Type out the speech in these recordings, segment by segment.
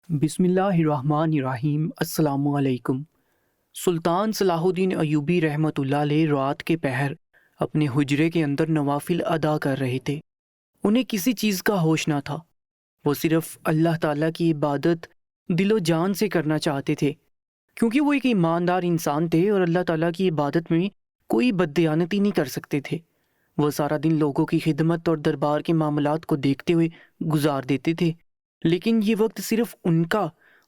بسم اللہ الرحمن الرحیم۔ السلام علیکم۔ سلطان صلاح الدین ایوبی رحمۃ اللہ علیہ رات کے پہر اپنے حجرے کے اندر نوافل ادا کر رہے تھے۔ انہیں کسی چیز کا ہوش نہ تھا، وہ صرف اللہ تعالیٰ کی عبادت دل و جان سے کرنا چاہتے تھے، کیونکہ وہ ایک ایماندار انسان تھے اور اللہ تعالیٰ کی عبادت میں کوئی بددیانتی نہیں کر سکتے تھے۔ وہ سارا دن لوگوں کی خدمت اور دربار کے معاملات کو دیکھتے ہوئے گزار دیتے تھے، لیکن یہ وقت صرف ان کا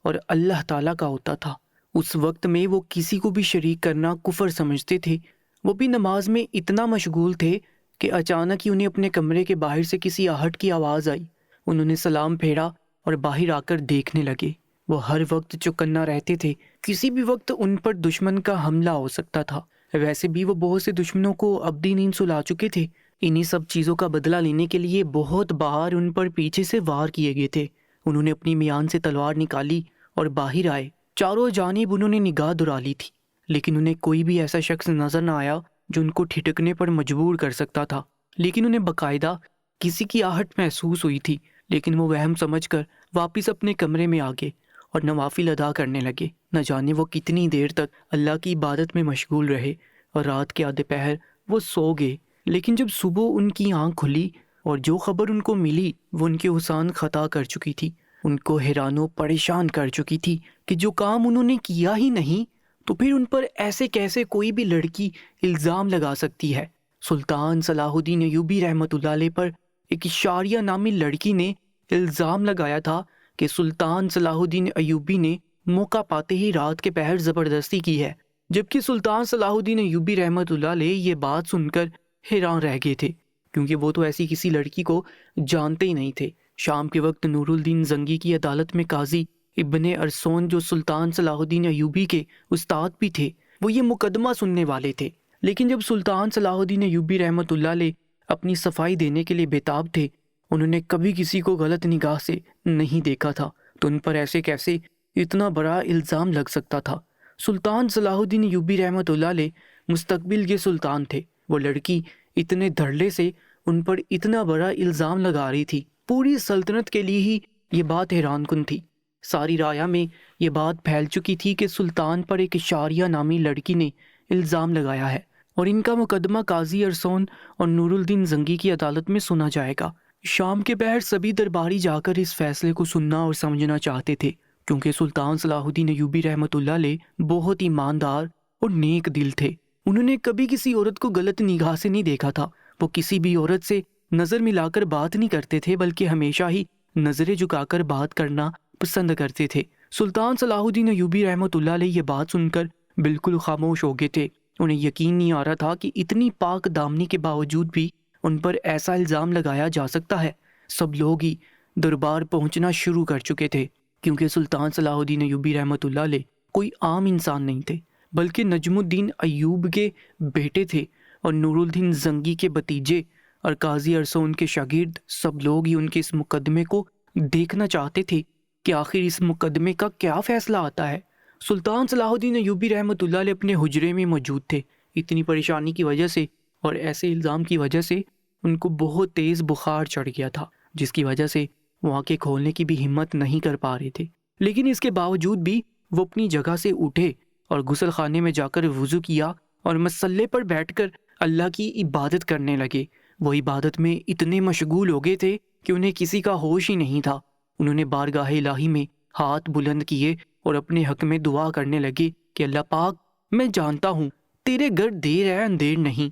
اور اللہ تعالیٰ کا ہوتا تھا۔ اس وقت میں وہ کسی کو بھی شریک کرنا کفر سمجھتے تھے۔ وہ بھی نماز میں اتنا مشغول تھے کہ اچانک ہی انہیں اپنے کمرے کے باہر سے کسی آہٹ کی آواز آئی۔ انہوں نے سلام پھیرا اور باہر آ کر دیکھنے لگے۔ وہ ہر وقت چوکنا رہتے تھے، کسی بھی وقت ان پر دشمن کا حملہ ہو سکتا تھا۔ ویسے بھی وہ بہت سے دشمنوں کو ابدی نیند سلا چکے تھے۔ انہی سب چیزوں کا بدلہ لینے کے لیے بہت بار ان پر پیچھے سے وار کیے گئے تھے۔ انہوں نے اپنی میان سے تلوار نکالی اور باہر آئے۔ چاروں جانب انہوں نے نگاہ دورا لی تھی، لیکن انہیں کوئی بھی ایسا شخص نظر نہ آیا جو ان کو ٹھٹکنے پر مجبور کر سکتا تھا۔ لیکن انہیں باقاعدہ کسی کی آہٹ محسوس ہوئی تھی، لیکن وہ وہم سمجھ کر واپس اپنے کمرے میں آ گئے اور نوافل ادا کرنے لگے۔ نہ جانے وہ کتنی دیر تک اللہ کی عبادت میں مشغول رہے، اور رات کے آدھے پہر وہ سو گئے۔ لیکن جب صبح ان کی آنکھ کھلی اور جو خبر ان کو ملی وہ ان کے حسان خطا کر چکی تھی، ان کو حیران و پریشان کر چکی تھی کہ جو کام انہوں نے کیا ہی نہیں تو پھر ان پر ایسے کیسے کوئی بھی لڑکی الزام لگا سکتی ہے۔ سلطان صلاح الدین ایوبی رحمۃ اللہ علیہ پر ایک شاریہ نامی لڑکی نے الزام لگایا تھا کہ سلطان صلاح الدین ایوبی نے موقع پاتے ہی رات کے پہر زبردستی کی ہے، جبکہ سلطان صلاح الدین ایوبی رحمۃ اللہ علیہ یہ بات سن کر حیران رہ گئے تھے، کیونکہ وہ تو ایسی کسی لڑکی کو جانتے ہی نہیں تھے۔ شام کے وقت نور الدین زنگی کی عدالت میں قاضی ابن ارسون، جو سلطان صلاح الدین ایوبی کے استاد بھی تھے، وہ یہ مقدمہ سننے والے تھے۔ لیکن جب سلطان صلاح الدین ایوبی رحمۃ اللہ علیہ اپنی صفائی دینے کے لیے بےتاب تھے، انہوں نے کبھی کسی کو غلط نگاہ سے نہیں دیکھا تھا، تو ان پر ایسے کیسے اتنا بڑا الزام لگ سکتا تھا۔ سلطان صلاح الدین ایوبی رحمۃ اللہ علیہ مستقبل کے سلطان تھے۔ وہ لڑکی اتنے دھڑلے سے ان پر اتنا بڑا الزام لگا رہی تھی، پوری سلطنت کے لیے ہی یہ بات حیران کن تھی۔ ساری رعایا میں یہ بات پھیل چکی تھی کہ سلطان پر ایک شاریہ نامی لڑکی نے الزام لگایا ہے، اور ان کا مقدمہ قاضی ارسون اور نور الدین زنگی کی عدالت میں سنا جائے گا۔ شام کے پہر سبھی درباری جا کر اس فیصلے کو سننا اور سمجھنا چاہتے تھے، کیونکہ سلطان صلاح الدین ایوبی رحمۃ اللہ علیہ بہت ایماندار اور نیک دل تھے۔ انہوں نے کبھی کسی عورت کو غلط نگاہ سے نہیں دیکھا تھا۔ وہ کسی بھی عورت سے نظر ملا کر بات نہیں کرتے تھے، بلکہ ہمیشہ ہی نظریں جھکا کر بات کرنا پسند کرتے تھے۔ سلطان صلاح الدین ایوبی رحمۃ اللہ علیہ یہ بات سن کر بالکل خاموش ہو گئے تھے۔ انہیں یقین نہیں آ رہا تھا کہ اتنی پاک دامنی کے باوجود بھی ان پر ایسا الزام لگایا جا سکتا ہے۔ سب لوگ ہی دربار پہنچنا شروع کر چکے تھے، کیونکہ سلطان صلاح الدین ایوبی رحمۃ اللہ علیہ کوئی عام انسان نہیں تھے، بلکہ نجم الدین ایوب کے بیٹے تھے، اور نور الدین زنگی کے بھتیجے اور قاضی ارسون کے شاگرد۔ سب لوگ ہی ان کے اس مقدمے کو دیکھنا چاہتے تھے کہ آخر اس مقدمے کا کیا فیصلہ آتا ہے۔ سلطان صلاح الدین ایوبی رحمۃ اللہ علیہ اپنے حجرے میں موجود تھے۔ اتنی پریشانی کی وجہ سے اور ایسے الزام کی وجہ سے ان کو بہت تیز بخار چڑھ گیا تھا، جس کی وجہ سے وہ آنکھیں کھولنے کی بھی ہمت نہیں کر پا رہے تھے۔ لیکن اس کے باوجود بھی وہ اپنی جگہ سے اٹھے اور غسل خانے میں جا کر وضو کیا اور مصلے پر بیٹھ کر اللہ کی عبادت کرنے لگے۔ وہ عبادت میں اتنے مشغول ہو گئے تھے کہ انہیں کسی کا ہوش ہی نہیں تھا۔ انہوں نے بارگاہ الہی میں ہاتھ بلند کیے اور اپنے حق میں دعا کرنے لگے کہ اللہ پاک، میں جانتا ہوں تیرے گھر دیر ہے اندھیر نہیں،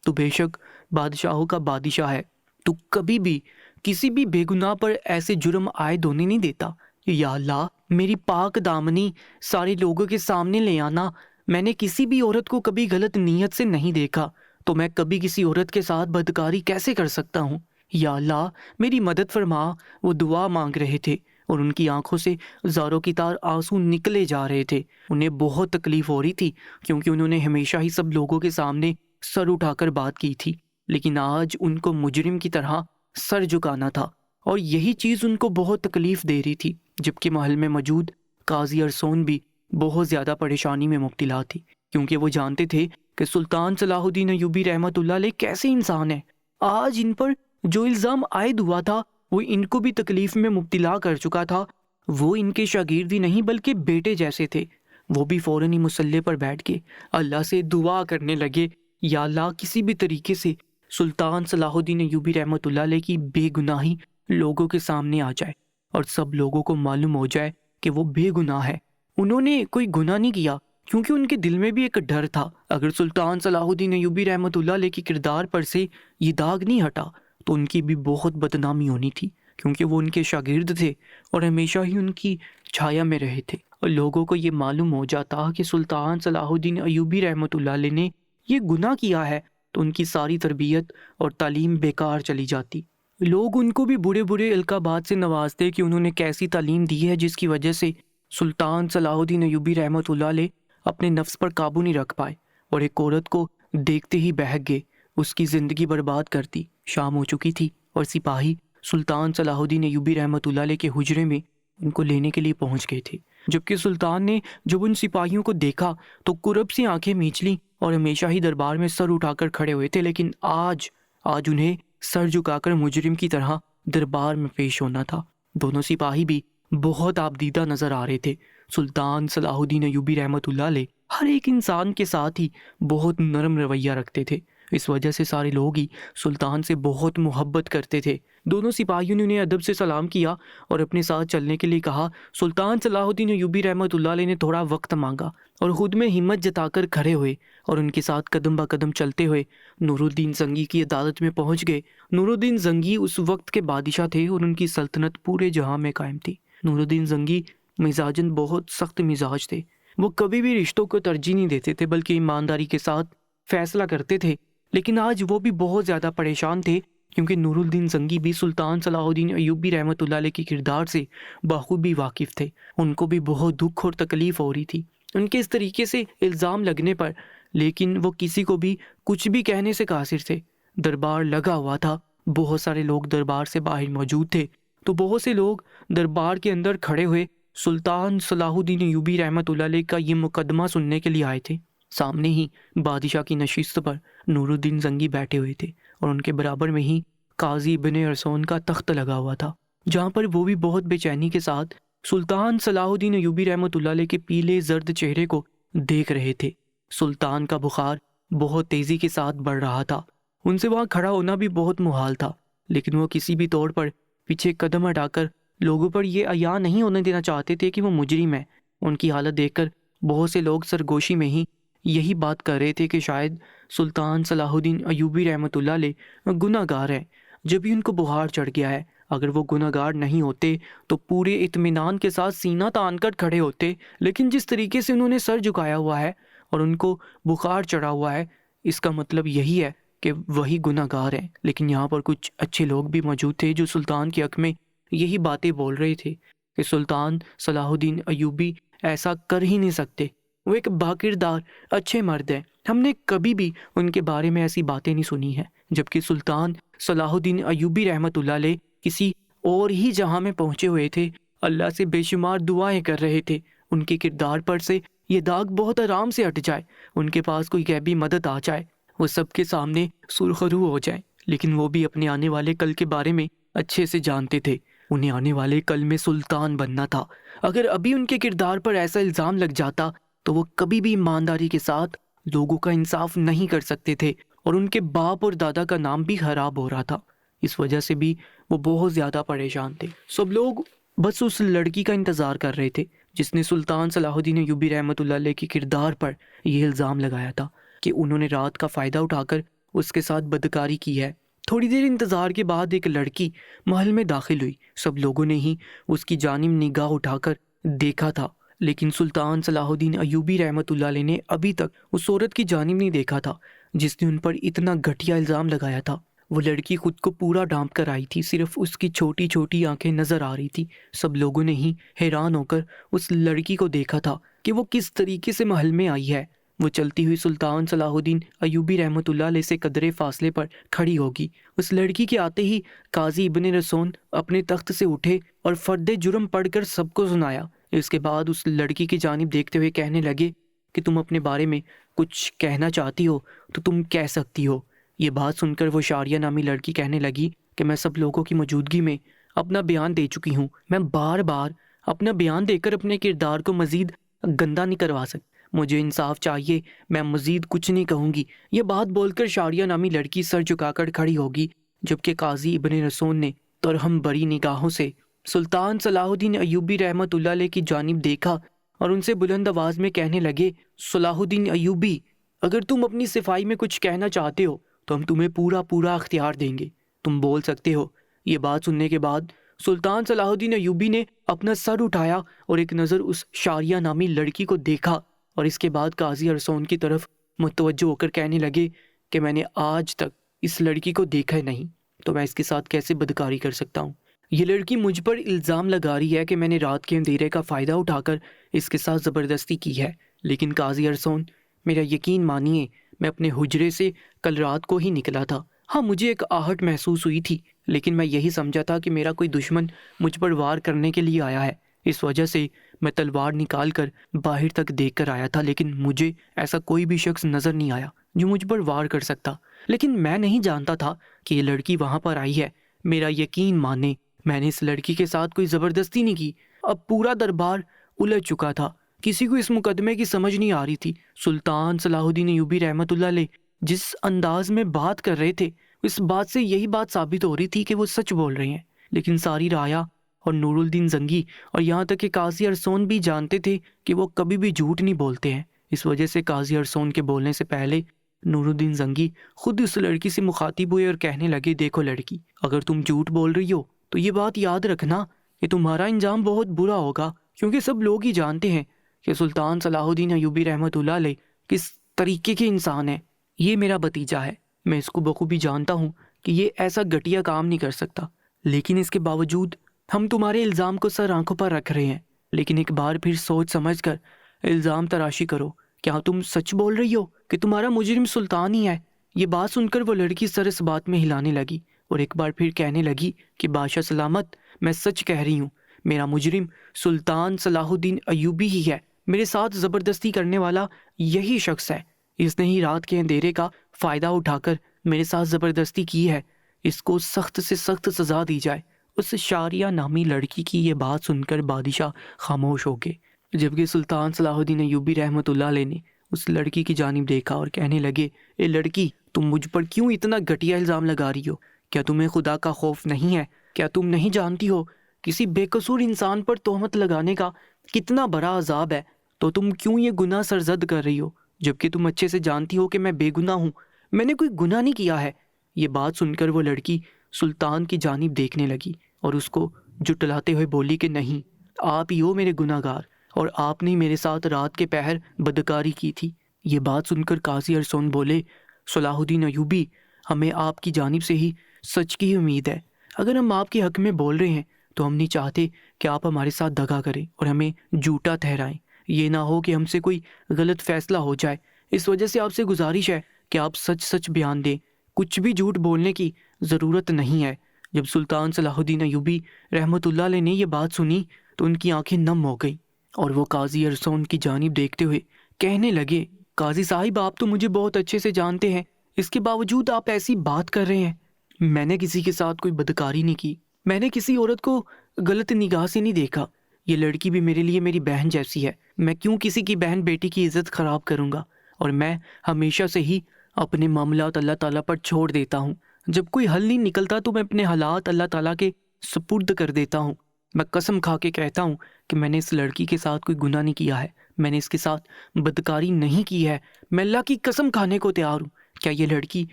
تو بے شک بادشاہوں کا بادشاہ ہے، تو کبھی بھی کسی بھی بے گناہ پر ایسے جرم عائد ہونے نہیں دیتا۔ یا اللہ، میری پاک دامنی سارے لوگوں کے سامنے لے آنا۔ میں نے کسی بھی عورت کو کبھی غلط نیت سے نہیں دیکھا، تو میں کبھی کسی عورت کے ساتھ بدکاری کیسے کر سکتا ہوں؟ یا اللہ، میری مدد فرما۔ وہ دعا مانگ رہے تھے اور ان کی آنکھوں سے زاروں کی طرح آنسو نکلے جا رہے تھے۔ انہیں بہت تکلیف ہو رہی تھی، کیونکہ انہوں نے ہمیشہ ہی سب لوگوں کے سامنے سر اٹھا کر بات کی تھی، لیکن آج ان کو مجرم کی طرح سر جھکانا تھا، اور یہی چیز ان کو بہت تکلیف دے رہی تھی۔ جبکہ محل میں موجود قاضی ارسون بھی بہت زیادہ پریشانی میں مبتلا تھی، کیونکہ وہ جانتے تھے کہ سلطان صلاح الدین ایوبی رحمۃ اللہ علیہ کیسے انسان ہے۔ آج ان پر جو الزام عائد ہوا تھا وہ ان کو بھی تکلیف میں مبتلا کر چکا تھا، وہ ان کے شاگرد ہی نہیں بلکہ بیٹے جیسے تھے۔ وہ بھی فوراً ہی مصلی پر بیٹھ کے اللہ سے دعا کرنے لگے، یا اللہ کسی بھی طریقے سے سلطان صلاح الدین ایوبی رحمۃ اللہ علیہ کی بے گناہی لوگوں کے سامنے آ جائے اور سب لوگوں کو معلوم ہو جائے کہ وہ بے گناہ ہے۔ انہوں نے کوئی گناہ نہیں کیا، کیونکہ ان کے دل میں بھی ایک ڈر تھا، اگر سلطان صلاح الدین ایوبی رحمۃ اللہ علیہ کے کردار پر سے یہ داغ نہیں ہٹا تو ان کی بھی بہت بدنامی ہونی تھی، کیونکہ وہ ان کے شاگرد تھے اور ہمیشہ ہی ان کی چھایا میں رہے تھے، اور لوگوں کو یہ معلوم ہو جاتا کہ سلطان صلاح الدین ایوبی رحمۃ اللہ علیہ نے یہ گناہ کیا ہے تو ان کی ساری تربیت اور تعلیم بیکار چلی جاتی۔ لوگ ان کو بھی برے برے القابات سے نوازتے کہ انہوں نے کیسی تعلیم دی ہے جس کی وجہ سے سلطان صلاح الدین ایوبی رحمۃ اللہ علیہ اپنے نفس پر قابو نہیں رکھ پائے اور ایک عورت کو دیکھتے ہی بہک گئے، اس کی زندگی برباد کر دی۔ شام ہو چکی تھی اور سپاہی سلطان صلاح الدین ایوبی رحمۃ اللہ علیہ کے حجرے میں ان کو لینے کے لیے پہنچ گئے تھے، جبکہ سلطان نے جب ان سپاہیوں کو دیکھا تو کرب سی آنکھیں میچ لیں اور ہمیشہ ہی دربار میں سر اٹھا کر کھڑے ہوئے تھے، لیکن آج انہیں سر جھکا کر مجرم کی طرح دربار میں پیش ہونا تھا۔ دونوں سپاہی بھی بہت آبدیدہ نظر آ رہے تھے۔ سلطان صلاح الدین ایوبی رحمۃ اللہ علیہ ہر ایک انسان کے ساتھ ہی بہت نرم رویہ رکھتے تھے، اس وجہ سے سارے لوگ ہی سلطان سے بہت محبت کرتے تھے۔ دونوں سپاہیوں نے انہیں ادب سے سلام کیا اور اپنے ساتھ چلنے کے لیے کہا۔ سلطان صلاح الدین ایوبی رحمۃ اللہ علیہ نے تھوڑا وقت مانگا اور خود میں ہمت جتا کر کھڑے ہوئے اور ان کے ساتھ قدم با قدم چلتے ہوئے نور الدین زنگی کی عدالت میں پہنچ گئے۔ نور الدین زنگی اس وقت کے بادشاہ تھے اور ان کی سلطنت پورے جہاں میں قائم تھی۔ نور الدین زنگی مزاجن بہت سخت مزاج تھے، وہ کبھی بھی رشتوں کو ترجیح نہیں دیتے تھے بلکہ ایمانداری کے ساتھ فیصلہ کرتے تھے، لیکن آج وہ بھی بہت زیادہ پریشان تھے کیونکہ نور الدین زنگی بھی سلطان صلاح الدین ایوبی رحمۃ اللہ علیہ کے کردار سے بخوبی واقف تھے۔ ان کو بھی بہت دکھ اور تکلیف ہو رہی تھی ان کے اس طریقے سے الزام لگنے پر، لیکن وہ کسی کو بھی کچھ بھی کہنے سے قاصر تھے۔ دربار لگا ہوا تھا، بہت سارے لوگ دربار سے باہر موجود تھے، تو بہت سے لوگ دربار کے اندر کھڑے ہوئے سلطان صلاح الدین ایوبی رحمۃ اللہ علیہ کا یہ مقدمہ سننے کے لیے آئے تھے۔ سامنے ہی بادشاہ کی نشست پر نور الدین زنگی بیٹھے ہوئے تھے اور ان کے برابر میں ہی قاضی ابن ارسون کا تخت لگا ہوا تھا، جہاں پر وہ بھی بہت بے چینی کے ساتھ سلطان صلاح الدین ایوبی رحمۃ اللہ علیہ کے پیلے زرد چہرے کو دیکھ رہے تھے۔ سلطان کا بخار بہت تیزی کے ساتھ بڑھ رہا تھا، ان سے وہاں کھڑا ہونا بھی بہت محال تھا، لیکن وہ کسی بھی طور پر پیچھے قدم ہٹا کر لوگوں پر یہ عیاں نہیں ہونے دینا چاہتے تھے کہ وہ مجرم ہیں۔ ان کی حالت دیکھ کر بہت سے لوگ سرگوشی میں ہی یہی بات کر رہے تھے کہ شاید سلطان صلاح الدین ایوبی رحمۃ اللہ علیہ گناہ گار ہیں، جب ہی ان کو بخار چڑھ گیا ہے۔ اگر وہ گناہ گار نہیں ہوتے تو پورے اطمینان کے ساتھ سینہ تان کر کھڑے ہوتے، لیکن جس طریقے سے انہوں نے سر جھکایا ہوا ہے اور ان کو بخار چڑھا ہوا ہے، اس کا مطلب یہی ہے کہ وہی گناہ گار ہیں۔ لیکن یہاں پر کچھ اچھے لوگ بھی موجود تھے جو سلطان کے حق میں یہی باتیں بول رہے تھے کہ سلطان صلاح الدین ایوبی ایسا کر ہی نہیں سکتے، وہ ایک باکردار اچھے مرد ہیں، ہم نے کبھی بھی ان کے بارے میں ایسی باتیں نہیں سنی ہیں۔ جبکہ سلطان صلاح الدین ایوبی رحمۃ اللہ علیہ کسی اور ہی جہاں میں پہنچے ہوئے تھے، اللہ سے بے شمار دعائیں کر رہے تھے ان کے کردار پر سے یہ داغ بہت آرام سے ہٹ جائے، ان کے پاس کوئی غیبی مدد آ جائے، وہ سب کے سامنے سرخرو ہو جائے۔ لیکن وہ بھی اپنے آنے والے کل کے بارے میں اچھے سے جانتے تھے، انہیں آنے والے کل میں سلطان بننا تھا۔ اگر ابھی ان کے کردار پر ایسا الزام لگ جاتا تو وہ کبھی بھی ایمانداری کے ساتھ لوگوں کا انصاف نہیں کر سکتے تھے، اور ان کے باپ اور دادا کا نام بھی خراب ہو رہا تھا۔ اس وجہ سے بھی وہ بہت زیادہ پریشان تھے۔ سب لوگ بس اس لڑکی کا انتظار کر رہے تھے جس نے سلطان صلاح الدین ایوبی رحمۃ اللہ علیہ کے کردار پر یہ الزام لگایا تھا کہ انہوں نے رات کا فائدہ اٹھا کر اس کے ساتھ بدکاری کی ہے۔ تھوڑی دیر انتظار کے بعد ایک لڑکی محل میں داخل ہوئی، سب لوگوں نے ہی اس کی جانب نگاہ اٹھا کر دیکھا تھا، لیکن سلطان صلاح الدین ایوبی رحمۃ اللہ علیہ نے ابھی تک اس عورت کی جانب نہیں دیکھا تھا جس نے ان پر اتنا گھٹیا الزام لگایا تھا۔ وہ لڑکی خود کو پورا ڈھانپ کر آئی تھی، صرف اس کی چھوٹی چھوٹی آنکھیں نظر آ رہی تھی۔ سب لوگوں نے ہی حیران ہو کر اس لڑکی کو دیکھا تھا کہ وہ کس طریقے سے محل میں آئی ہے۔ وہ چلتی ہوئی سلطان صلاح الدین ایوبی رحمۃ اللہ علیہ سے قدرے فاصلے پر کھڑی ہوگی۔ اس لڑکی کے آتے ہی قاضی ابن رسون اپنے تخت سے اٹھے اور فرد جرم پڑھ کر سب کو سنایا۔ اس کے بعد اس لڑکی کی جانب دیکھتے ہوئے کہنے لگے کہ تم اپنے بارے میں کچھ کہنا چاہتی ہو تو تم کہہ سکتی ہو۔ یہ بات سن کر وہ شاریہ نامی لڑکی کہنے لگی کہ میں سب لوگوں کی موجودگی میں اپنا بیان دے چکی ہوں، میں بار بار اپنا بیان دے کر اپنے کردار کو مزید گندا نہیں کروا سکتے۔ مجھے انصاف چاہیے، میں مزید کچھ نہیں کہوں گی۔ یہ بات بول کر شاریہ نامی لڑکی سر جھکا کر کھڑی ہوگی، جبکہ قاضی ابن رسول نے ترہم بری نگاہوں سے سلطان صلاح الدین ایوبی رحمۃ اللہ علیہ کی جانب دیکھا اور ان سے بلند آواز میں کہنے لگے، صلاح الدین ایوبی، اگر تم اپنی صفائی میں کچھ کہنا چاہتے ہو تو ہم تمہیں پورا اختیار دیں گے، تم بول سکتے ہو۔ یہ بات سننے کے بعد سلطان صلاح الدین ایوبی نے اپنا سر اٹھایا اور ایک نظر اس شاریہ نامی لڑکی کو دیکھا، اور اس کے بعد قاضی ارسون کی طرف متوجہ ہو کر کہنے لگے کہ میں نے آج تک اس لڑکی کو دیکھا نہیں، تو میں اس کے ساتھ کیسے بدکاری کر سکتا ہوں؟ یہ لڑکی مجھ پر الزام لگا رہی ہے کہ میں نے رات کے اندھیرے کا فائدہ اٹھا کر اس کے ساتھ زبردستی کی ہے، لیکن قاضی ارسون، میرا یقین مانیے، میں اپنے حجرے سے کل رات کو ہی نکلا تھا۔ ہاں، مجھے ایک آہٹ محسوس ہوئی تھی، لیکن میں یہی سمجھا تھا کہ میرا کوئی دشمن مجھ پر وار کرنے کے لیے آیا ہے، اس وجہ سے میں تلوار نکال کر باہر تک دیکھ کر آیا تھا، لیکن مجھے ایسا کوئی بھی شخص نظر نہیں آیا جو مجھ پر وار کر سکتا۔ لیکن میں نہیں جانتا تھا کہ یہ لڑکی وہاں پر آئی ہے۔ میرا یقین مانے، میں نے اس لڑکی کے ساتھ کوئی زبردستی نہیں کی۔ اب پورا دربار الجھ چکا تھا، کسی کو اس مقدمے کی سمجھ نہیں آ رہی تھی۔ سلطان صلاح الدین ایوبی رحمۃ اللہ علیہ جس انداز میں بات کر رہے تھے، اس بات سے یہی بات ثابت ہو رہی تھی کہ وہ سچ بول رہے ہیں، لیکن ساری رایا اور نور الدین زنگی اور یہاں تک کہ قاضی ارسون بھی جانتے تھے کہ وہ کبھی بھی جھوٹ نہیں بولتے ہیں۔ اس وجہ سے قاضی ارسون کے بولنے سے پہلے نور الدین زنگی خود اس لڑکی سے مخاطب ہوئے اور کہنے لگے، دیکھو لڑکی، اگر تم جھوٹ بول رہی ہو تو یہ بات یاد رکھنا کہ تمہارا انجام بہت برا ہوگا، کیونکہ سب لوگ ہی جانتے ہیں کہ سلطان صلاح الدین ایوبی رحمۃ اللہ علیہ کس طریقے کے انسان ہے۔ یہ میرا بھتیجا ہے، میں اس کو بخوبی جانتا ہوں کہ یہ ایسا گھٹیا کام نہیں کر سکتا، لیکن اس کے باوجود ہم تمہارے الزام کو سر آنکھوں پر رکھ رہے ہیں۔ لیکن ایک بار پھر سوچ سمجھ کر الزام تراشی کرو، کیا تم سچ بول رہی ہو کہ تمہارا مجرم سلطان ہی ہے؟ یہ بات سن کر وہ لڑکی سر اس بات میں ہلانے لگی اور ایک بار پھر کہنے لگی کہ بادشاہ سلامت، میں سچ کہہ رہی ہوں، میرا مجرم سلطان صلاح الدین ایوبی ہی ہے، میرے ساتھ زبردستی کرنے والا یہی شخص ہے، اس نے ہی رات کے اندھیرے کا فائدہ اٹھا کر میرے ساتھ زبردستی کی ہے، اس کو سخت سے سخت سزا دی جائے۔ اس شاریہ نامی لڑکی کی یہ بات سن کر بادشاہ خاموش ہو گئے، جبکہ سلطان صلاح الدین ایوبی رحمۃ اللہ علیہ نے اس لڑکی کی جانب دیکھا اور کہنے لگے، اے لڑکی، تم مجھ پر کیوں اتنا گھٹیا الزام لگا رہی ہو؟ کیا تمہیں خدا کا خوف نہیں ہے؟ کیا تم نہیں جانتی ہو کسی بے قصور انسان پر تہمت لگانے کا کتنا بڑا عذاب ہے؟ تو تم کیوں یہ گناہ سرزد کر رہی ہو، جبکہ تم اچھے سے جانتی ہو کہ میں بے گناہ ہوں، میں نے کوئی گناہ نہیں کیا ہے۔ یہ بات سن کر وہ لڑکی سلطان کی جانب دیکھنے لگی اور اس کو جھٹلاتے ہوئے بولی کہ نہیں، آپ ہی ہو میرے گناہ گار، اور آپ نے میرے ساتھ رات کے پہر بدکاری کی تھی۔ یہ بات سن کر قاضی ارسون بولے، صلاح الدین ایوبی، ہمیں آپ کی جانب سے ہی سچ کی امید ہے، اگر ہم آپ کے حق میں بول رہے ہیں تو ہم نہیں چاہتے کہ آپ ہمارے ساتھ دغا کریں اور ہمیں جھوٹا ٹھہرائیں، یہ نہ ہو کہ ہم سے کوئی غلط فیصلہ ہو جائے۔ اس وجہ سے آپ سے گزارش ہے کہ آپ سچ سچ بیان دیں، کچھ بھی جھوٹ بولنے کی ضرورت نہیں ہے۔ جب سلطان صلاح الدین ایوبی رحمۃ اللہ علیہ نے یہ بات سنی تو ان کی آنکھیں نم ہو گئیں اور وہ قاضی ارسون کی جانب دیکھتے ہوئے کہنے لگے، قاضی صاحب، آپ تو مجھے بہت اچھے سے جانتے ہیں، اس کے باوجود آپ ایسی بات کر رہے ہیں۔ میں نے کسی کے ساتھ کوئی بدکاری نہیں کی، میں نے کسی عورت کو غلط نگاہ سے نہیں دیکھا، یہ لڑکی بھی میرے لیے میری بہن جیسی ہے، میں کیوں کسی کی بہن بیٹی کی عزت خراب کروں گا؟ اور میں ہمیشہ سے ہی اپنے معاملات اللہ تعالیٰ پر چھوڑ دیتا ہوں، جب کوئی حل نہیں نکلتا تو میں اپنے حالات اللہ تعالیٰ کے سپرد کر دیتا ہوں۔ میں قسم کھا کے کہتا ہوں کہ میں نے اس لڑکی کے ساتھ کوئی گناہ نہیں کیا ہے، میں نے اس کے ساتھ بدکاری نہیں کی ہے، میں اللہ کی قسم کھانے کو تیار ہوں۔ کیا یہ لڑکی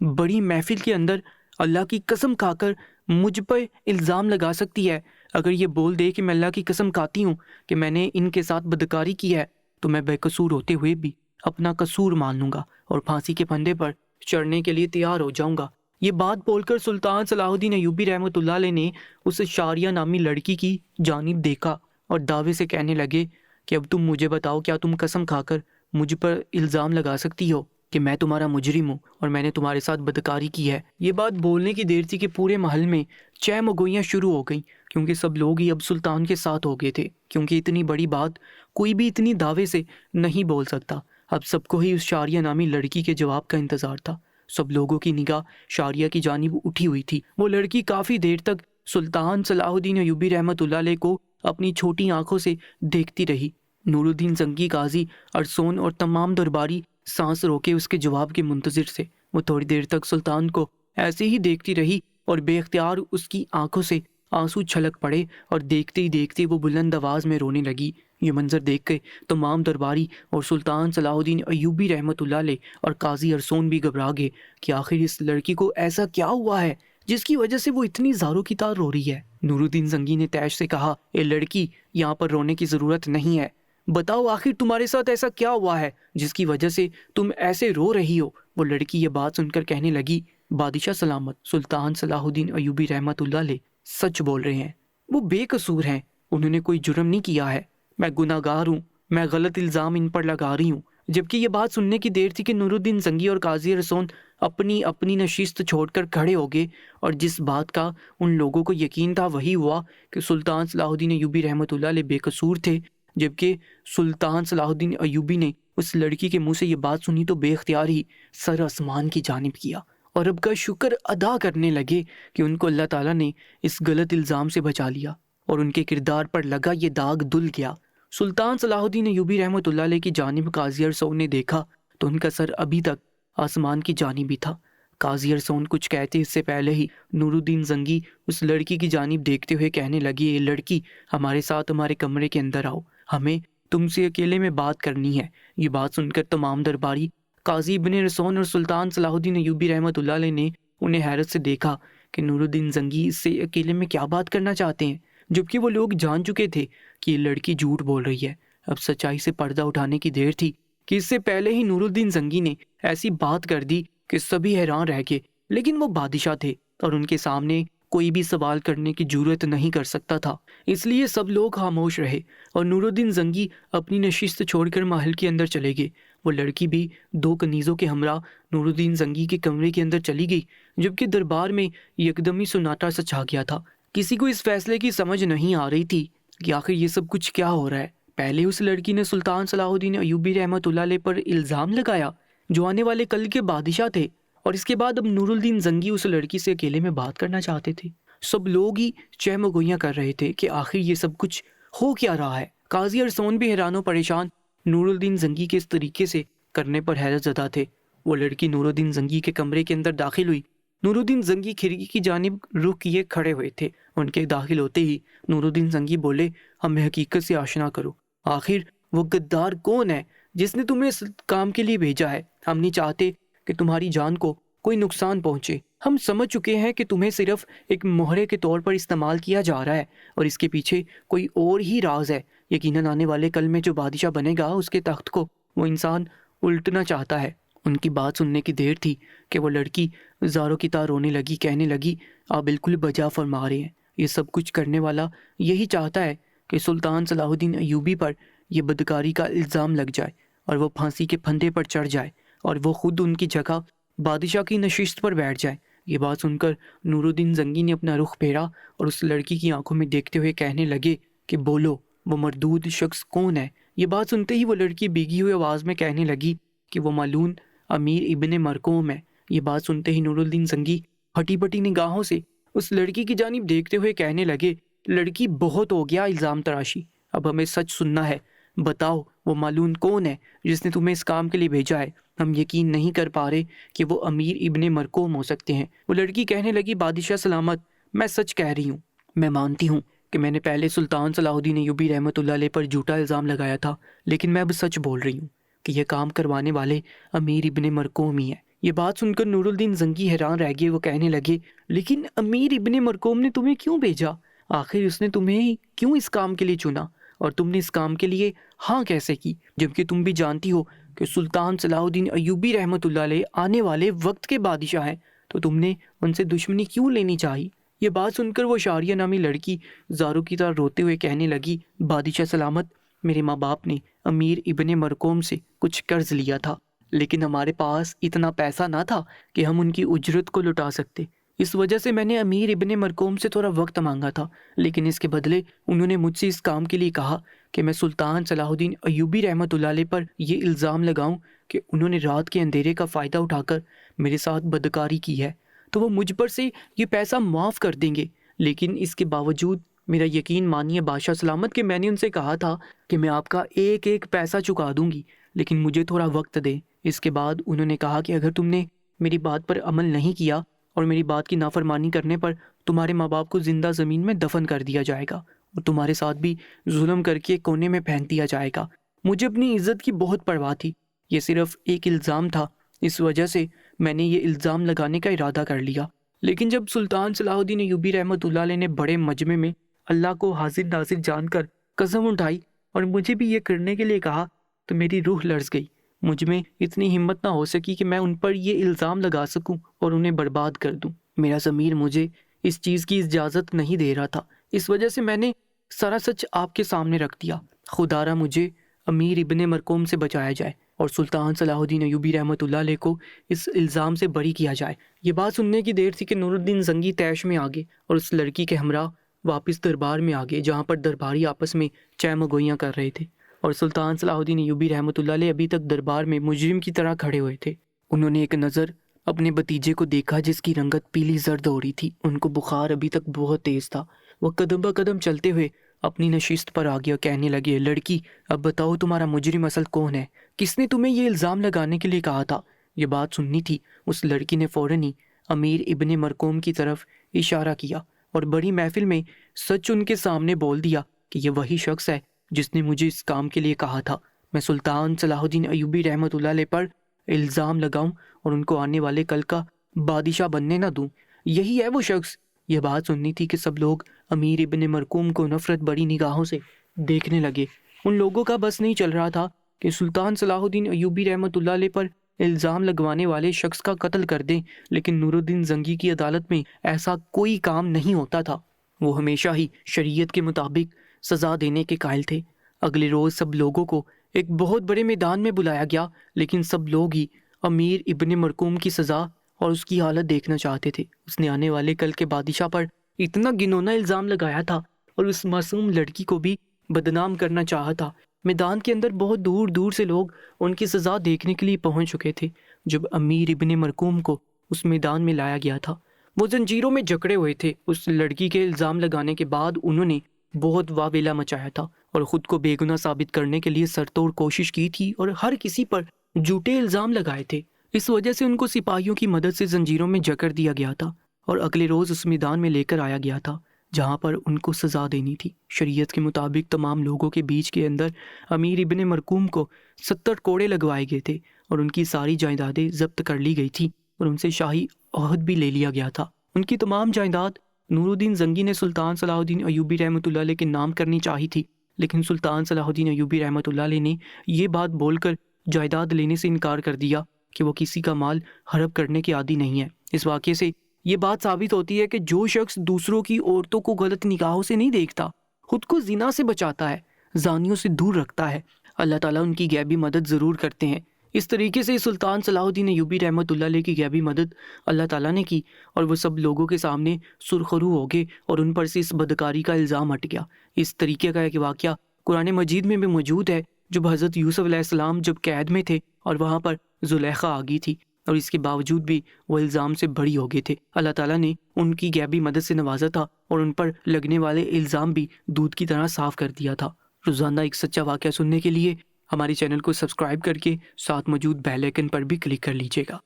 بڑی محفل کے اندر اللہ کی قسم کھا کر مجھ پر الزام لگا سکتی ہے؟ اگر یہ بول دے کہ میں اللہ کی قسم کھاتی ہوں کہ میں نے ان کے ساتھ بدکاری کی ہے، تو میں بے قصور ہوتے ہوئے بھی اپنا قصور مان لوں گا اور پھانسی کے پھندے پر چڑھنے کے لیے تیار ہو جاؤں گا۔ یہ بات بول کر سلطان صلاح الدین ایوبی رحمۃ اللہ علیہ نے اس شاریہ نامی لڑکی کی جانب دیکھا اور دعوے سے کہنے لگے کہ اب تم مجھے بتاؤ، کیا تم قسم کھا کر مجھ پر الزام لگا سکتی ہو کہ میں تمہارا مجرم ہوں اور میں نے تمہارے ساتھ بدکاری کی ہے؟ یہ بات بولنے کی دیر تھی کہ پورے محل میں چہم گوئیاں شروع ہو گئیں، کیونکہ سب لوگ ہی اب سلطان کے ساتھ ہو گئے تھے، کیونکہ اتنی بڑی بات کوئی بھی اتنی دعوے سے نہیں بول سکتا۔ اب سب کو ہی اس شاریہ نامی لڑکی کے جواب کا انتظار تھا۔ سب لوگوں کی نگاہ شاریہ کی جانب اٹھی ہوئی تھی۔ وہ لڑکی کافی دیر تک سلطان صلاح الدین ایوبی رحمۃ اللہ علیہ کو اپنی چھوٹی آنکھوں سے دیکھتی رہی۔ نور الدین زنگی، قاضی ارسون اور تمام درباری سانس روکے اس کے جواب کے منتظر سے۔ وہ تھوڑی دیر تک سلطان کو ایسے ہی دیکھتی رہی اور بے اختیار اس کی آنکھوں سے آنسو چھلک پڑے اور دیکھتے ہی دیکھتے وہ بلند آواز میں رونے لگی۔ یہ منظر دیکھ کے تمام درباری اور سلطان صلاح الدین ایوبی رحمۃ اللہ علیہ اور قاضی ارسون بھی گھبرا گئے کہ آخر اس لڑکی کو ایسا کیا ہوا ہے جس کی وجہ سے وہ اتنی زاروں کی طرح رو رہی ہے۔ نور الدین زنگی نے تیش سے کہا، اے لڑکی، یہاں پر رونے کی ضرورت نہیں ہے، بتاؤ آخر تمہارے ساتھ ایسا کیا ہوا ہے جس کی وجہ سے تم ایسے رو رہی ہو۔ وہ لڑکی یہ بات سن کر کہنے لگی، بادشاہ سلامت، سلطان صلاح الدین ایوبی رحمۃ اللہ علیہ سچ بول رہے ہیں، وہ بے قصور ہیں، انہوں نے کوئی جرم نہیں کیا ہے، میں گناہ گار ہوں، میں غلط الزام ان پر لگا رہی ہوں۔ جبکہ یہ بات سننے کی دیر تھی کہ نور الدین زنگی اور قاضی ارسون اپنی نشست چھوڑ کر کھڑے ہو گئے، اور جس بات کا ان لوگوں کو یقین تھا وہی ہوا کہ سلطان صلاح الدین ایوبی رحمۃ اللہ علیہ بے قصور تھے۔ جبکہ سلطان صلاح الدین ایوبی نے اس لڑکی کے منہ سے یہ بات سنی تو بے اختیار ہی سر آسمان کی جانب کیا اور رب کا شکر ادا کرنے لگے کہ ان کو اللہ تعالیٰ نے اس غلط الزام سے بچا لیا اور ان کے کردار پر لگا یہ داغ دھل گیا۔ سلطان صلاح الدین ایوبی رحمۃ اللہ علیہ کی جانب قاضی ارسون نے دیکھا تو ان کا سر ابھی تک آسمان کی جانب ہی تھا۔ قاضی ارسون کچھ کہتے اس سے پہلے ہی نور الدین زنگی اس لڑکی کی جانب دیکھتے ہوئے کہنے لگے، یہ لڑکی، ہمارے ساتھ ہمارے کمرے کے اندر آؤ، ہمیں تم سے اکیلے میں بات کرنی ہے۔ یہ بات سن کر تمام درباری، قاضی ابن رسون اور سلطان صلاح الدین ایوبی رحمۃ اللہ علیہ نے انہیں حیرت سے دیکھا کہ نور الدین زنگی اس سے اکیلے میں کیا بات کرنا چاہتے ہیں، جبکہ وہ لوگ جان چکے تھے کہ یہ لڑکی جھوٹ بول رہی ہے۔ اب سچائی سے پردہ اٹھانے کی دیر تھی کہ اس سے پہلے ہی نور الدین زنگی نے ایسی بات کر دی کہ سبھی حیران رہ گئے، لیکن وہ بادشاہ تھے اور ان کے سامنے کوئی بھی سوال کرنے کی جرت نہیں کر سکتا تھا، اس لیے سب لوگ خاموش رہے اور نور الدین زنگی اپنی نشست چھوڑ کر محل کے اندر چلے گئے۔ وہ لڑکی بھی 2 کنیزوں کے ہمراہ نور الدین زنگی کے کمرے کے اندر چلی گئی، جبکہ دربار میں یکدم ہی سناٹا سا چھا گیا تھا۔ کسی کو اس فیصلے کی سمجھ نہیں آ رہی تھی کہ آخر یہ سب کچھ کیا ہو رہا ہے۔ پہلے اس لڑکی نے سلطان صلاح الدین ایوبی رحمۃ اللہ علیہ پر الزام لگایا جو آنے والے کل کے بادشاہ تھے، اور اس کے بعد اب نور الدین زنگی اس لڑکی سے اکیلے میں بات کرنا چاہتے تھے۔ سب لوگ ہی چہمگوئیاں کر رہے تھے کہ آخر یہ سب کچھ ہو کیا رہا ہے۔ قاضی ارسون بھی حیران و پریشان نور الدین زنگی کے اس طریقے سے کرنے پر حیرت زدہ تھے۔ وہ لڑکی نور الدین زنگی کے کمرے کے اندر داخل ہوئی۔ نور الدین زنگی کھڑکی کی جانب رخ کیے کھڑے ہوئے تھے۔ ان کے داخل ہوتے ہی نور الدین زنگی بولے، ہمیں حقیقت سے آشنا کرو، آخر وہ غدار کون ہے جس نے تمہیں اس کام کے لیے بھیجا ہے؟ ہم نہیں چاہتے کہ تمہاری جان کو کوئی نقصان پہنچے، ہم سمجھ چکے ہیں کہ تمہیں صرف ایک مہرے کے طور پر استعمال کیا جا رہا ہے اور اس کے پیچھے کوئی اور ہی راز ہے۔ یقیناً آنے والے کل میں جو بادشاہ بنے گا اس کے تخت کو وہ انسان الٹنا چاہتا ہے۔ ان کی بات سننے کی دیر تھی کہ وہ لڑکی زاروں کی طرح رونے لگی، کہنے لگی، آپ بالکل بجا فرما رہے ہیں، یہ سب کچھ کرنے والا یہی چاہتا ہے کہ سلطان صلاح الدین ایوبی پر یہ بدکاری کا الزام لگ جائے اور وہ پھانسی کے پھندے پر چڑھ جائے اور وہ خود ان کی جگہ بادشاہ کی نشست پر بیٹھ جائے۔ یہ بات سن کر نور الدین زنگی نے اپنا رخ پھیرا اور اس لڑکی کی آنکھوں میں دیکھتے ہوئے کہنے لگے کہ بولو، وہ مردود شخص کون ہے؟ یہ بات سنتے ہی وہ لڑکی بھیگی ہوئی آواز میں کہنے لگی کہ وہ مالون امیر ابن مرقوم ہے۔ یہ بات سنتے ہی نور الدین زنگی ہٹی پٹی نگاہوں سے اس لڑکی کی جانب دیکھتے ہوئے کہنے لگے، لڑکی، بہت ہو گیا الزام تراشی، اب ہمیں سچ سننا ہے، بتاؤ وہ مالون کون ہے جس نے تمہیں اس کام کے لیے بھیجا ہے؟ ہم یقین نہیں کر پا رہے کہ وہ امیر ابن مرقوم ہو سکتے ہیں۔ وہ لڑکی کہنے لگی، بادشاہ سلامت، میں سچ کہہ رہی ہوں، میں مانتی ہوں کہ میں نے پہلے سلطان صلاح الدین ایوبی رحمۃ اللہ علیہ پر جھوٹا الزام لگایا تھا، لیکن میں اب سچ بول رہی ہوں کہ یہ کام کروانے والے امیر ابن مرقوم ہی ہیں۔ یہ بات سن کر نور الدین زنگی حیران رہ گئے۔ وہ کہنے لگے، لیکن امیر ابن مرقوم نے تمہیں کیوں بھیجا؟ آخر اس نے تمہیں کیوں اس کام کے لیے چنا اور تم نے اس کام کے لیے ہاں کیسے کی، جبکہ تم بھی جانتی ہو کہ سلطان صلاح الدین ایوبی رحمۃ اللہ علیہ آنے والے وقت کے بادشاہ ہیں، تو تم نے ان سے دشمنی کیوں لینی چاہی؟ یہ بات سن کر وہ شاریہ نامی لڑکی زاروں کی طرح روتے ہوئے کہنے لگی، بادشاہ سلامت، میرے ماں باپ نے امیر ابن مرقوم سے کچھ قرض لیا تھا، لیکن ہمارے پاس اتنا پیسہ نہ تھا کہ ہم ان کی اجرت کو لوٹا سکتے، اس وجہ سے میں نے امیر ابن مرقوم سے تھوڑا وقت مانگا تھا، لیکن اس کے بدلے انہوں نے مجھ سے اس کام کے لیے کہا کہ میں سلطان صلاح الدین ایوبی رحمۃ اللہ علیہ پر یہ الزام لگاؤں کہ انہوں نے رات کے اندھیرے کا فائدہ اٹھا کر میرے ساتھ بدکاری کی ہے، تو وہ مجھ پر سے یہ پیسہ معاف کر دیں گے، لیکن اس کے باوجود میرا یقین مانیے بادشاہ سلامت کہ میں نے ان سے کہا تھا کہ میں آپ کا ایک ایک پیسہ چکا دوں گی، لیکن مجھے تھوڑا وقت دے۔ اس کے بعد انہوں نے کہا کہ اگر تم نے میری بات پر عمل نہیں کیا اور میری بات کی نافرمانی کرنے پر تمہارے ماں باپ کو زندہ زمین میں دفن کر دیا جائے گا اور تمہارے ساتھ بھی ظلم کر کے کونے میں پھینک دیا جائے گا۔ مجھے اپنی عزت کی بہت پرواہ تھی، یہ صرف ایک الزام تھا، اس وجہ سے میں نے یہ الزام لگانے کا ارادہ کر لیا۔ لیکن جب سلطان صلاح الدین ایوبی رحمۃ اللہ علیہ نے بڑے مجمع میں اللہ کو حاضر ناظر جان کر قسم اٹھائی اور مجھے بھی یہ کرنے کے لیے کہا تو میری روح لرز گئی۔ مجھ میں اتنی ہمت نہ ہو سکی کہ میں ان پر یہ الزام لگا سکوں اور انہیں برباد کر دوں۔ میرا ضمیر مجھے اس چیز کی اجازت نہیں دے رہا تھا، اس وجہ سے میں نے سارا سچ آپ کے سامنے رکھ دیا۔ خدا را مجھے امیر ابن مرقوم سے بچایا جائے اور سلطان صلاح الدین ایوبی رحمۃ اللہ علیہ کو اس الزام سے بری کیا جائے۔ یہ بات سننے کی دیر تھی کہ نور الدین زنگی طیش میں آگے اور اس لڑکی کے ہمراہ واپس دربار میں آگے، جہاں پر درباری آپس میں چہ مگوئیاں کر رہے تھے، اور سلطان صلاح الدین ایوبی رحمۃ اللہ علیہ ابھی تک دربار میں مجرم کی طرح کھڑے ہوئے تھے۔ انہوں نے ایک نظر اپنے بھتیجے کو دیکھا جس کی رنگت پیلی زرد ہو رہی تھی۔ ان کو بخار ابھی تک بہت تیز تھا۔ وہ قدم بہ قدم چلتے ہوئے اپنی نشست پر آ گئے اور کہنے لگے، لڑکی اب بتاؤ تمہارا مجرم اصل کون ہے؟ کس نے تمہیں یہ الزام لگانے کے لیے کہا تھا؟ یہ بات سننی تھی اس لڑکی نے فوراً ہی امیر ابن مرقوم کی طرف اشارہ کیا اور بڑی محفل میں سچ ان کے سامنے بول دیا کہ یہ وہی شخص ہے جس نے مجھے اس کام کے لیے کہا تھا۔ میں سلطان صلاح الدین ایوبی رحمۃ اللہ علیہ پر الزام لگاؤں اور ان کو آنے والے کل کا بادشاہ بننے نہ دوں، یہی ہے وہ شخص۔ یہ بات سننی تھی کہ سب لوگ امیر ابن مرقوم کو نفرت بڑی نگاہوں سے دیکھنے لگے۔ ان لوگوں کا بس نہیں چل رہا تھا کہ سلطان صلاح الدین ایوبی رحمۃ اللہ علیہ پر الزام لگوانے والے شخص کا قتل کر دیں، لیکن نور الدین زنگی کی عدالت میں ایسا کوئی کام نہیں ہوتا تھا۔ وہ ہمیشہ ہی شریعت کے مطابق سزا دینے کے قائل تھے۔ اگلے روز سب لوگوں کو ایک بہت بڑے میدان میں بلایا گیا، لیکن سب لوگ ہی امیر ابن مرقوم کی سزا اور اس کی حالت دیکھنا چاہتے تھے۔ اس نے آنے والے کل کے بادشاہ پر اتنا گنونا الزام لگایا تھا اور اس معصوم لڑکی کو بھی بدنام کرنا چاہا تھا۔ میدان کے اندر بہت دور دور سے لوگ ان کی سزا دیکھنے کے لیے پہنچ چکے تھے۔ جب امیر ابن مرقوم کو اس میدان میں لایا گیا تھا، وہ زنجیروں میں جکڑے ہوئے تھے۔ اس لڑکی کے الزام لگانے کے بعد انہوں نے بہت واویلا مچایا تھا اور خود کو بے گناہ ثابت کرنے کے لیے سرتوڑ کوشش کی تھی اور ہر کسی پر جھوٹے الزام لگائے تھے۔ اس وجہ سے ان کو سپاہیوں کی مدد سے زنجیروں میں جکڑ دیا گیا تھا اور اگلے روز اس میدان میں لے کر آیا گیا تھا جہاں پر ان کو سزا دینی تھی۔ شریعت کے مطابق تمام لوگوں کے بیچ کے اندر امیر ابن مرقوم کو 70 کوڑے لگوائے گئے تھے اور ان کی ساری جائیدادیں ضبط کر لی گئی تھی اور ان سے شاہی عہد بھی لے لیا گیا تھا۔ ان کی تمام جائیداد نور الدین زنگی نے سلطان صلاح الدین ایوبی رحمۃ اللہ علیہ کے نام کرنی چاہی تھی، لیکن سلطان صلاح الدین ایوبی رحمۃ اللہ علیہ نے یہ بات بول کر جائیداد لینے سے انکار کر دیا کہ وہ کسی کا مال ہڑپ کرنے کے عادی نہیں ہے۔ اس واقعے سے یہ بات ثابت ہوتی ہے کہ جو شخص دوسروں کی عورتوں کو غلط نگاہوں سے نہیں دیکھتا، خود کو زنا سے بچاتا ہے، زانیوں سے دور رکھتا ہے، اللہ تعالیٰ ان کی غیبی مدد ضرور کرتے ہیں۔ اس طریقے سے سلطان صلاح الدین ایوبی رحمۃ اللہ علیہ کی غیبی مدد اللہ تعالیٰ نے کی اور وہ سب لوگوں کے سامنے سرخرو ہو گئے اور ان پر سے اس بدکاری کا الزام ہٹ گیا۔ اس طریقے کا ایک واقعہ قرآن مجید میں بھی موجود ہے، جب حضرت یوسف علیہ السلام جب قید میں تھے اور وہاں پر زلیخا آ گئی تھی اور اس کے باوجود بھی وہ الزام سے بری ہو گئے تھے۔ اللہ تعالیٰ نے ان کی غیبی مدد سے نوازا تھا اور ان پر لگنے والے الزام بھی دودھ کی طرح صاف کر دیا تھا۔ روزانہ ایک سچا واقعہ سننے کے لیے ہمارے چینل کو سبسکرائب کر کے ساتھ موجود بیل آئیکن پر بھی کلک کر لیجیے گا۔